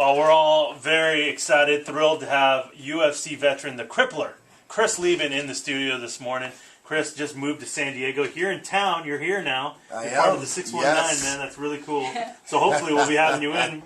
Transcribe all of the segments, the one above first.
Well, we're all very excited, thrilled to have UFC veteran, the Crippler, Chris Leben, in the studio this morning. Chris just moved to San Diego. Here in town, you're here now. You're part of the 619, man. That's really cool. So hopefully we'll be having you in,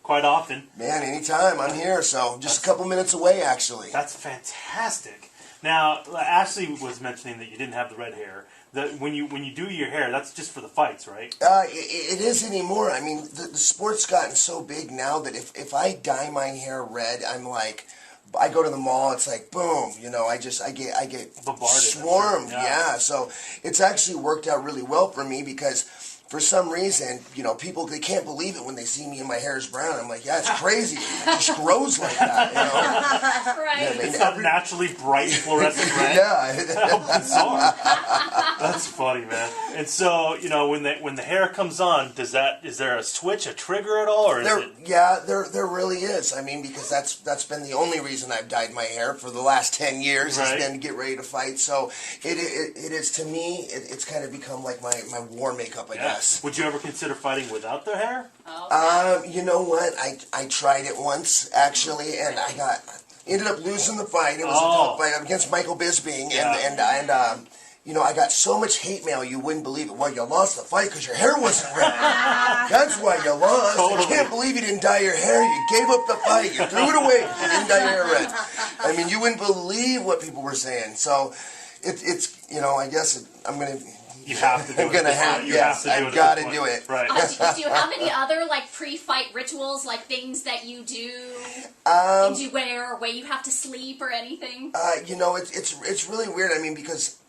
quite often. Man, anytime. I'm here, so just a couple minutes away, actually. That's fantastic. Now, Ashley was mentioning that you didn't have the red hair. That when you do your hair, that's just for the fights, right? It is anymore. I mean, the sport's gotten so big now that if I dye my hair red, I'm like, I go to the mall, it's like boom, I get bombarded, swarmed. Yeah. So it's actually worked out really well for me because for some reason, people, they can't believe it when they see me and my hair is brown. I'm like, yeah, it's crazy. It just grows like that, Right. Yeah, it's not naturally bright fluorescent red. Yeah. How bizarre. That's funny, man. And so, when the hair comes on, is there a switch, a trigger at all, or is it? Yeah, there really is. I mean, because that's been the only reason I've dyed my hair for the last 10 years, right, has been to get ready to fight. So it is, to me, it's kind of become like my war makeup, I guess. Would you ever consider fighting without the hair? You know what? I tried it once, actually, and I ended up losing the fight. It was a tough fight against Michael Bisping, and I got so much hate mail you wouldn't believe it. Well, you lost the fight because your hair wasn't red. That's why you lost. Totally. I can't believe you didn't dye your hair. You gave up the fight. You threw it away because you didn't dye your hair red. I mean, you wouldn't believe what people were saying. So it's I guess I'm going to... You have to do it. I've got to do it. Right. Do you have any other pre-fight rituals, things that you do, things you wear, or way you have to sleep or anything? It's really weird. I mean, because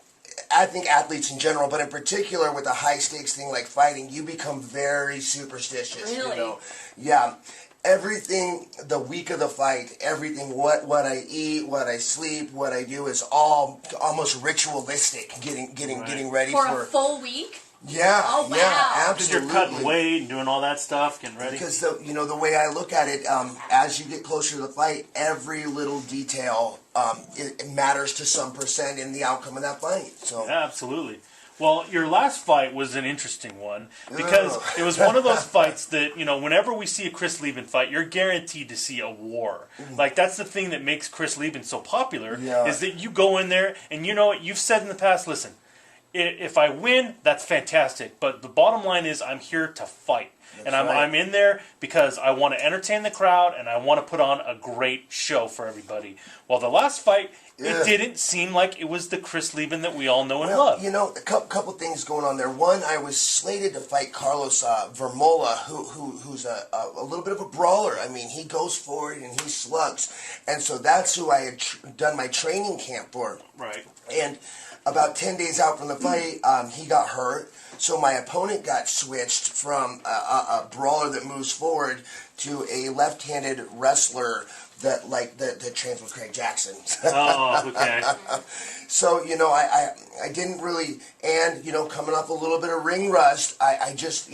I think athletes in general, but in particular with a high stakes thing like fighting, you become very superstitious. Really? Yeah. Everything the week of the fight, everything, what I eat, what I sleep, what I do is all almost ritualistic. Getting ready for a full week. Yeah. Oh wow. Yeah, absolutely. You're cutting weight and doing all that stuff, getting ready. Because the way I look at it, as you get closer to the fight, every little detail it matters to some percent in the outcome of that fight. So yeah, absolutely. Well, your last fight was an interesting one because it was one of those fights that, whenever we see a Chris Leben fight, you're guaranteed to see a war. Like, that's the thing that makes Chris Leben so popular, is that you go in there and you've said in the past, listen, if I win, that's fantastic, but the bottom line is I'm here to fight. And I'm in there because I want to entertain the crowd and I want to put on a great show for everybody. Well, the last fight, it didn't seem like it was the Chris Leben that we all know and love. A couple things going on there. One, I was slated to fight Carlos Vermola, who's a little bit of a brawler. I mean, he goes forward and he slugs. And so that's who I had done my training camp for. Right. And about 10 days out from the fight, he got hurt. So my opponent got switched from a brawler that moves forward to a left-handed wrestler that trains with Craig Jackson. Oh, okay. So, I didn't really, and, coming off a little bit of ring rust, I just,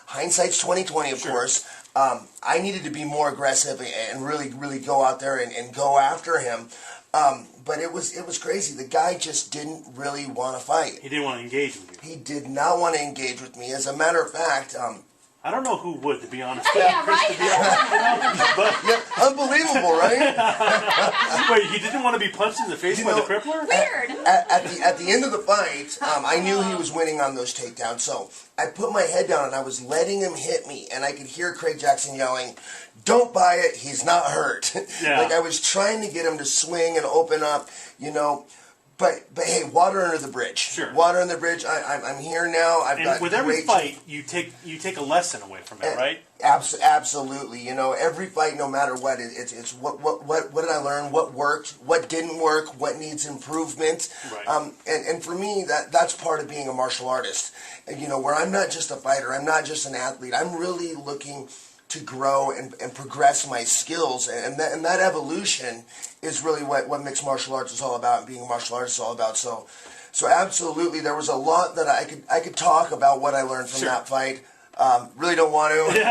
hindsight's 20/20, of course. I needed to be more aggressive and really, really go out there and go after him. But it was crazy. The guy just didn't really want to fight. He didn't want to engage with you. He did not want to engage with me. As a matter of fact, I don't know who would, to be honest. Yeah, right? Unbelievable, right? Wait, he didn't want to be punched in the face by the Crippler? Weird. At the end of the fight, I knew he was winning on those takedowns, so I put my head down and I was letting him hit me, and I could hear Craig Jackson yelling, "Don't buy it, he's not hurt." Yeah. I was trying to get him to swing and open up, But hey, water under the bridge. Sure. Water under the bridge. I'm here now. With every fight, you take a lesson away from it, right? Absolutely. Every fight, no matter what, it's what did I learn? What worked? What didn't work? What needs improvement? Right. And for me, that's part of being a martial artist. Where I'm not just a fighter. I'm not just an athlete. I'm really looking to grow and progress my skills, and that evolution is really what mixed martial arts is all about, and being a martial artist is all about. So absolutely, there was a lot that I could talk about what I learned from that fight. Really don't want to, but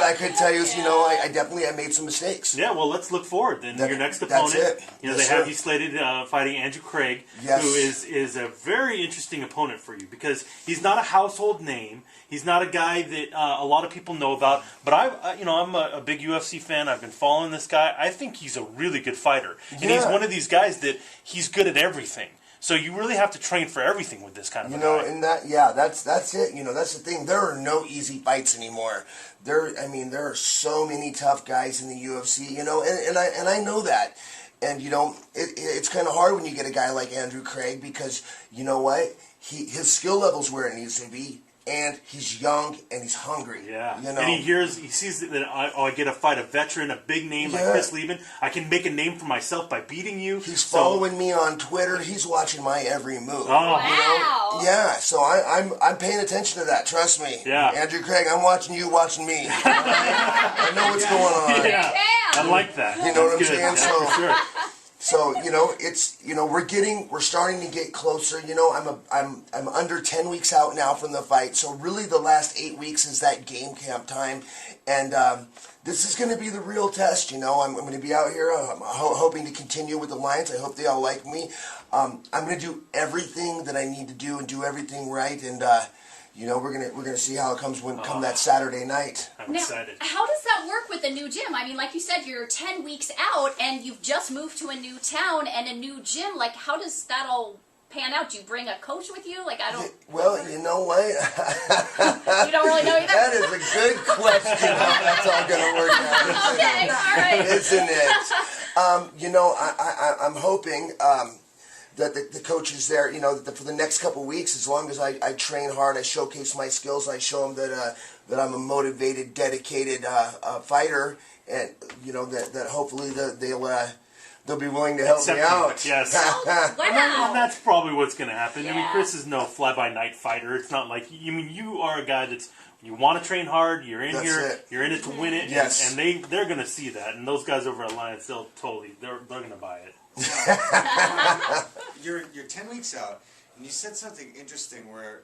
I could tell you, I definitely made some mistakes. Yeah, well, let's look forward. Then your next That's opponent, it. they Yes, have sir. you slated fighting Andrew Craig, Yes. who is a very interesting opponent for you because he's not a household name. He's not a guy that a lot of people know about. But I'm a big UFC fan. I've been following this guy. I think he's a really good fighter, and he's one of these guys that he's good at everything. So you really have to train for everything with this kind of guy. And that's it. That's the thing. There are no easy fights anymore. There are so many tough guys in the UFC. And I know that. And it's kind of hard when you get a guy like Andrew Craig because you know what? His skill level's where it needs to be. And he's young and he's hungry. Yeah. And he sees that I get to fight a veteran, a big name like Chris Leben. I can make a name for myself by beating you. He's following me on Twitter. He's watching my every move. Oh. Wow. Yeah, so I'm paying attention to that. Trust me. Yeah. Andrew Craig, I'm watching you, watching me. I know what's going on. Yeah. I like that. You know what I'm That's good. saying? Yeah, for sure. So it's we're starting to get closer. I'm under 10 weeks out now from the fight. So really the last 8 weeks is that game camp time, and this is going to be the real test. I'm going to be out here. I'm hoping to continue with the Lions. I hope they all like me. I'm going to do everything that I need to do and do everything right, and we're gonna see how it comes come that Saturday night. I'm excited. How does that work with the new gym? I mean, like you said, you're 10 weeks out and you've just moved to a new town and a new gym. Like, how does that all pan out? Do you bring a coach with you? Like, I don't... Well, you know what? You don't really know either? That is a good question how that's all going to work out. Okay, all right. Isn't it? I'm hoping that the coach is there, for the next couple of weeks, as long as I train hard, I showcase my skills, I show them that I'm a motivated, dedicated fighter, and, that hopefully they'll be willing to help me out. Yes. Wow. And that's probably what's going to happen. Yeah. I mean, Chris is no fly-by-night fighter. It's not like, you are a guy that's, you want to train hard, you're in you're in it to win it, Yes. and they're going to see that. And those guys over at Alliance, they're going to buy it. You're 10 weeks out, and you said something interesting where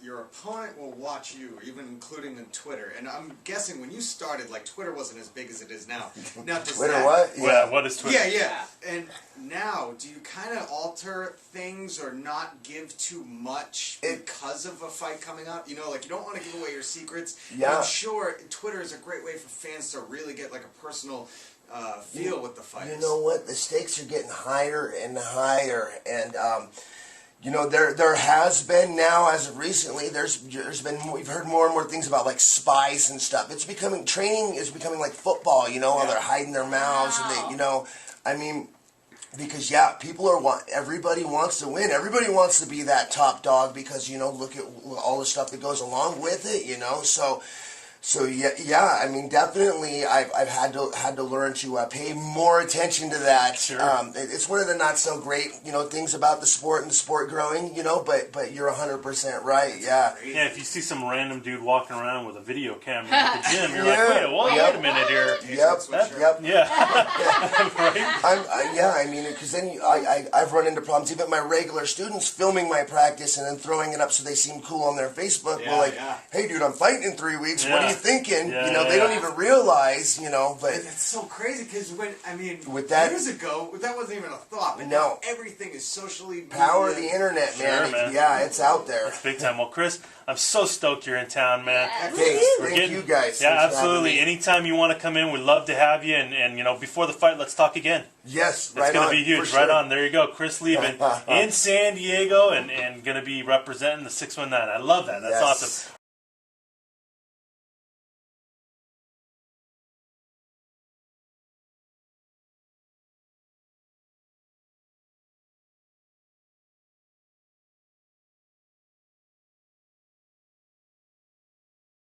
your opponent will watch you, even including on Twitter. And I'm guessing when you started, Twitter wasn't as big as it is now. Now, does Twitter that, what? Yeah. What is Twitter? Yeah. And now, do you kind of alter things or not give too much because of a fight coming up? You don't want to give away your secrets. Yeah. And I'm sure Twitter is a great way for fans to really get a personal feel with the fighters. You know what? The stakes are getting higher and higher, and there has been now, as of recently, there's been we've heard more and more things about spies and stuff. Training is becoming like football. While they're hiding their mouths and they, because everybody wants to win. Everybody wants to be that top dog because look at all the stuff that goes along with it. So definitely I've had to learn to pay more attention to that. Sure. It's one of the not so great things about the sport and the sport growing. But you're 100% right. Yeah. Yeah, if you see some random dude walking around with a video camera at the gym, you're like, wait a minute here. Yep. Yeah. Right? Because then I've run into problems. Even my regular students filming my practice and then throwing it up so they seem cool on their Facebook. Hey, dude, I'm fighting in 3 weeks. What are you thinking? They don't even realize. But it's so crazy because with that, years ago, that wasn't even a thought. But no. now everything is socially power of the internet, man. Sure, man. Yeah, it's out there. That's big time. Well, Chris, I'm so stoked you're in town, man. Thanks. Thank you guys. Yeah, Thanks for having absolutely. me. Anytime you want to come in, we'd love to have you. And before the fight, let's talk again. Yes, It's going to be huge. for Right sure. on. There you go. Chris Leben in San Diego and going to be representing the 619. I love that. That's Yes. awesome.